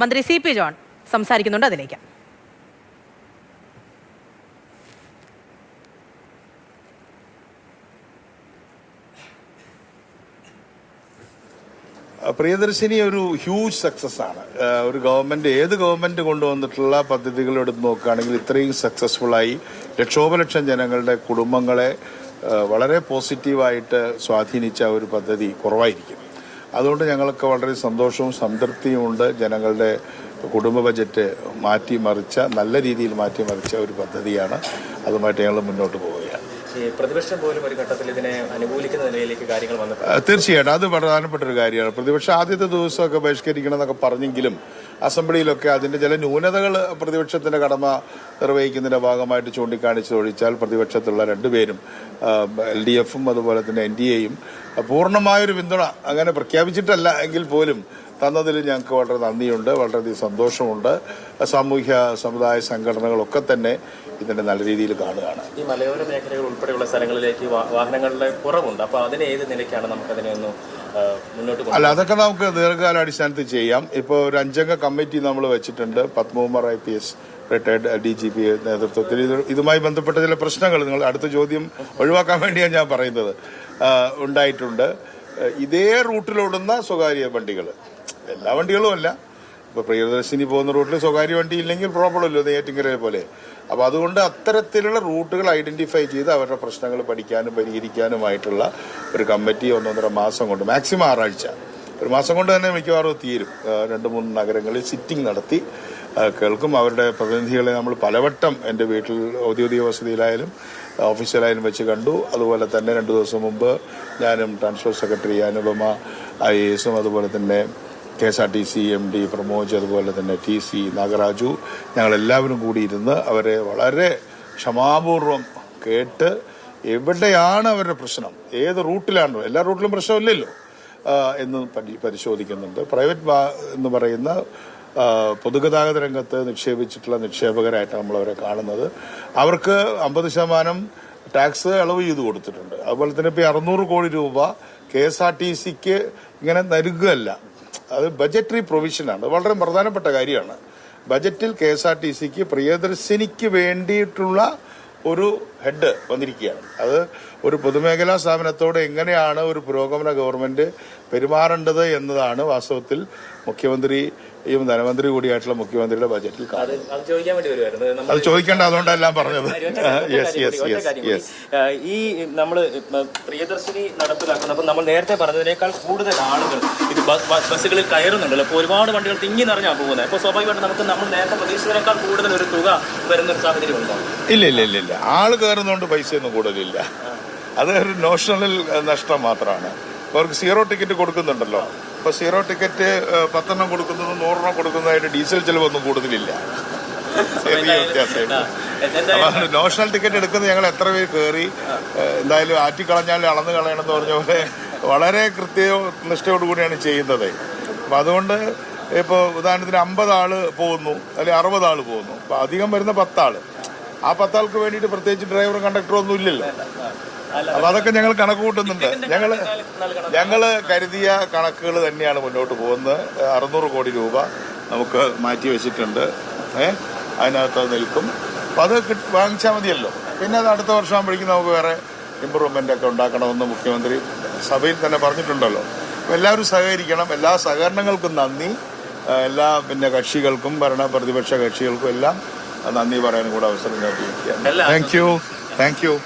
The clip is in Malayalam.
മന്ത്രി CP ജോൺ സംസാരിക്കുന്നുണ്ട്. അതിലേക്ക് പ്രിയദർശിനി ഒരു ഹ്യൂജ് സക്സസ് ആണ്. ഒരു ഗവൺമെന്റ്, ഏത് ഗവൺമെന്റ് കൊണ്ടുവന്നിട്ടുള്ള പദ്ധതികൾ എടുത്ത് നോക്കുകയാണെങ്കിൽ ഇത്രയും സക്സസ്ഫുള്ളായി ലക്ഷോപലക്ഷം ജനങ്ങളുടെ കുടുംബങ്ങളെ വളരെ പോസിറ്റീവായിട്ട് സ്വാധീനിച്ച ഒരു പദ്ധതി കുറവായിരിക്കും. അതുകൊണ്ട് ഞങ്ങൾക്ക് വളരെ സന്തോഷവും സംതൃപ്തിയും ഉണ്ട്. ജനങ്ങളുടെ കുടുംബ ബജറ്റ് മാറ്റിമറിച്ച, നല്ല രീതിയിൽ മാറ്റിമറിച്ച ഒരു പദ്ധതിയാണ്. അതുമായിട്ട് ഞങ്ങൾ മുന്നോട്ട് പോവുകയാണ്. പ്രതിപക്ഷം പോലും ഒരു ഘട്ടത്തിൽ ഇതിനെ അനുകൂലിക്കുന്ന നിലയിലേക്ക് കാര്യങ്ങൾ വന്നു. തീർച്ചയായിട്ടും അത് പ്രധാനപ്പെട്ട ഒരു കാര്യമാണ്. പ്രതിപക്ഷം ആദ്യത്തെ ദിവസമൊക്കെ ബഹിഷ്കരിക്കണം എന്നൊക്കെ പറഞ്ഞെങ്കിലും അസംബ്ലിയിലൊക്കെ അതിൻ്റെ ചില ന്യൂനതകൾ പ്രതിപക്ഷത്തിൻ്റെ കടമ നിർവഹിക്കുന്നതിൻ്റെ ഭാഗമായിട്ട് ചൂണ്ടിക്കാണിച്ചൊഴിച്ചാൽ പ്രതിപക്ഷത്തുള്ള രണ്ടുപേരും LDFും അതുപോലെ തന്നെ NDAയും പൂർണ്ണമായൊരു പിന്തുണ അങ്ങനെ പ്രഖ്യാപിച്ചിട്ടല്ല എങ്കിൽ പോലും തന്നതിൽ ഞങ്ങൾക്ക് വളരെ നന്ദിയുണ്ട്, വളരെയധികം സന്തോഷമുണ്ട്. സാമൂഹ്യ സമുദായ സംഘടനകളൊക്കെ തന്നെ ഇതിന്റെ നല്ല രീതിയിൽ കാണുകയാണ്. ഈ മലയോര മേഖലകൾ ഉൾപ്പെടെയുള്ള സ്ഥലങ്ങളിലേക്ക് വാഹനങ്ങളുടെ കുറവുണ്ട്. അപ്പോൾ അതിനെ ഏത് നിലയ്ക്കാണ് നമുക്കതിനെ ഒന്ന് മുന്നോട്ട് അല്ല, അതൊക്കെ നമുക്ക് ദീർഘകാലാടിസ്ഥാനത്തിൽ ചെയ്യാം. ഇപ്പോൾ ഒരു 5 അംഗ കമ്മിറ്റി നമ്മൾ വെച്ചിട്ടുണ്ട്. പത്മകുമാർ IPS റിട്ടയർഡ് DGP നേതൃത്വത്തിൽ ഇതുമായി ബന്ധപ്പെട്ട ചില പ്രശ്നങ്ങൾ, നിങ്ങൾ അടുത്ത ചോദ്യം ഒഴിവാക്കാൻ വേണ്ടിയാണ് ഞാൻ പറയുന്നത്, ഉണ്ടായിട്ടുണ്ട്. ഇതേ റൂട്ടിലോടുന്ന സ്വകാര്യ വണ്ടികൾ, എല്ലാ വണ്ടികളും അല്ല, ഇപ്പോൾ പ്രിയദർശിനി പോകുന്ന റൂട്ടിൽ സ്വകാര്യ വണ്ടി ഇല്ലെങ്കിൽ പ്രോബ്ലം ഇല്ലോ, നെയ്യാറ്റിൻകരയെ പോലെ. അപ്പോൾ അതുകൊണ്ട് അത്തരത്തിലുള്ള റൂട്ടുകൾ ഐഡന്റിഫൈ ചെയ്ത് അവരുടെ പ്രശ്നങ്ങൾ പഠിക്കാനും പരിഹരിക്കാനുമായിട്ടുള്ള ഒരു കമ്മിറ്റി 1.5 മാസം കൊണ്ട്, മാക്സിമം 6 ആഴ്ച, ഒരു മാസം കൊണ്ട് തന്നെ മിക്കവാറും തീരും. 2-3 നഗരങ്ങളിൽ സിറ്റിംഗ് നടത്തി കേൾക്കും. അവരുടെ പ്രതിനിധികളെ നമ്മൾ പലവട്ടം എൻ്റെ വീട്ടിൽ ഔദ്യോഗിക വസതിയിലായാലും ഓഫീസിലായാലും വെച്ച് കണ്ടു. അതുപോലെ തന്നെ 2 ദിവസം മുമ്പ് ഞാനും ട്രാൻസ്പോർട്ട് സെക്രട്ടറി അനുപമ IASും അതുപോലെ തന്നെ KSRTC MD പ്രമോജ്, അതുപോലെ തന്നെ TC നാഗരാജു, ഞങ്ങളെല്ലാവരും കൂടി ഇരുന്ന് അവരെ വളരെ ക്ഷമാപൂർവം കേട്ട് എവിടെയാണ് അവരുടെ പ്രശ്നം, ഏത് റൂട്ടിലാണോ, എല്ലാ റൂട്ടിലും പ്രശ്നമില്ലല്ലോ എന്ന് പരിശോധിക്കുന്നുണ്ട്. പ്രൈവറ്റ് എന്ന് പറയുന്ന പൊതുഗതാഗത രംഗത്ത് നിക്ഷേപിച്ചിട്ടുള്ള നിക്ഷേപകരായിട്ട് നമ്മളവരെ കാണുന്നത്. അവർക്ക് 50% ടാക്സ് ഇളവ് ചെയ്ത് കൊടുത്തിട്ടുണ്ട്. അതുപോലെ തന്നെ ഇപ്പോൾ 600 കോടി രൂപ KSRTCക്ക് ഇങ്ങനെ നൽകുകയല്ല, അത് ബജറ്ററി പ്രൊവിഷനാണ്. വളരെ പ്രധാനപ്പെട്ട കാര്യമാണ്. ബജറ്റിൽ KSRTCക്ക് പ്രിയദർശിനിക്ക് വേണ്ടിയിട്ടുള്ള ഒരു ഹെഡ് വന്നിരിക്കുകയാണ്. അത് ഒരു പൊതുമേഖലാ സ്ഥാപനത്തോട് എങ്ങനെയാണ് ഒരു പുരോഗമന ഗവൺമെന്റ് പെരുമാറേണ്ടത് എന്നതാണ് വാസ്തവത്തിൽ മുഖ്യമന്ത്രിയും ധനമന്ത്രി കൂടിയായിട്ടുള്ള മുഖ്യമന്ത്രിയുടെ ബജറ്റിൽ കാണുന്നത്. അത് ചോദിക്കേണ്ട, അതുകൊണ്ടെല്ലാം പറഞ്ഞത്. ഈ നമ്മൾ പ്രിയദർശിനി നടപ്പിലാക്കുന്നപ്പോൾ നമ്മൾ നേരത്തെ പറഞ്ഞതിനേക്കാൾ കൂടുതൽ ആളുകൾ ഇത് ബസ്സുകളിൽ കയറുന്നുണ്ടല്ലോ. അപ്പോൾ ഒരുപാട് വണ്ടികൾ തിങ്ങി നിറഞ്ഞാണ് പോകുന്നത്. അപ്പോൾ സ്വാഭാവികമായിട്ട് നമ്മൾ നേരത്തെ പ്രതീക്ഷിച്ചതിനേക്കാൾ കൂടുതൽ ഒരു തുക വരുന്നൊരു സാഹചര്യം ഉണ്ടോ? ഇല്ല, ആള് കയറുന്നതുകൊണ്ട് പൈസയൊന്നും കൂടുതലില്ല. അത് ഒരു നോഷണൽ നഷ്ടം മാത്രമാണ്. അവർക്ക് 0 ടിക്കറ്റ് കൊടുക്കുന്നുണ്ടല്ലോ. അപ്പോൾ 0 ടിക്കറ്റ് 10 കൊടുക്കുന്നതും 100 കൊടുക്കുന്നതായിട്ട് ഡീസൽ ചെലവൊന്നും കൂടുതലില്ല. ചെറിയ വ്യത്യാസമായിട്ട്. അപ്പോൾ നോഷണൽ ടിക്കറ്റ് എടുക്കുന്ന ഞങ്ങൾ എത്ര പേര് കയറി, എന്തായാലും ആറ്റിക്കളഞ്ഞാൽ അളന്ന് കളയണമെന്ന് പറഞ്ഞ പോലെ വളരെ കൃത്യനിഷ്ഠയോടുകൂടിയാണ് ചെയ്യുന്നത്. അപ്പം അതുകൊണ്ട് ഇപ്പോൾ ഉദാഹരണത്തിന് 50 ആള് പോകുന്നു, അല്ലെങ്കിൽ 60 ആള് പോകുന്നു. അപ്പോൾ അധികം വരുന്ന 10 ആള്. ആ 10 ആൾക്ക് വേണ്ടിയിട്ട് പ്രത്യേകിച്ച് ഡ്രൈവറും കണ്ടക്ടറും ഒന്നും ഇല്ലല്ലോ. അപ്പൊ അതൊക്കെ ഞങ്ങൾ കണക്ക് കൂട്ടുന്നുണ്ട്. ഞങ്ങള് കരുതിയ കണക്കുകൾ തന്നെയാണ് മുന്നോട്ട് പോകുന്നത്. 600 കോടി രൂപ നമുക്ക് മാറ്റി വെച്ചിട്ടുണ്ട്. അതിനകത്ത് നിൽക്കും. അപ്പൊ അത് വാങ്ങിച്ചാൽ മതിയല്ലോ. പിന്നെ അത് അടുത്ത വർഷം ആകുമ്പോഴേക്കും നമുക്ക് വേറെ ഇമ്പ്രൂവ്മെന്റ് ഒക്കെ ഉണ്ടാക്കണമെന്ന് മുഖ്യമന്ത്രി സഭയിൽ തന്നെ പറഞ്ഞിട്ടുണ്ടല്ലോ. അപ്പൊ എല്ലാവരും സഹകരിക്കണം. എല്ലാ സഹകരണങ്ങൾക്കും നന്ദി. എല്ലാ കക്ഷികൾക്കും, പ്രതിപക്ഷ കക്ഷികൾക്കും എല്ലാം നന്ദി പറയാനും കൂടെ അവസരം നൽകിയിരിക്കുകയാണ്. Thank you.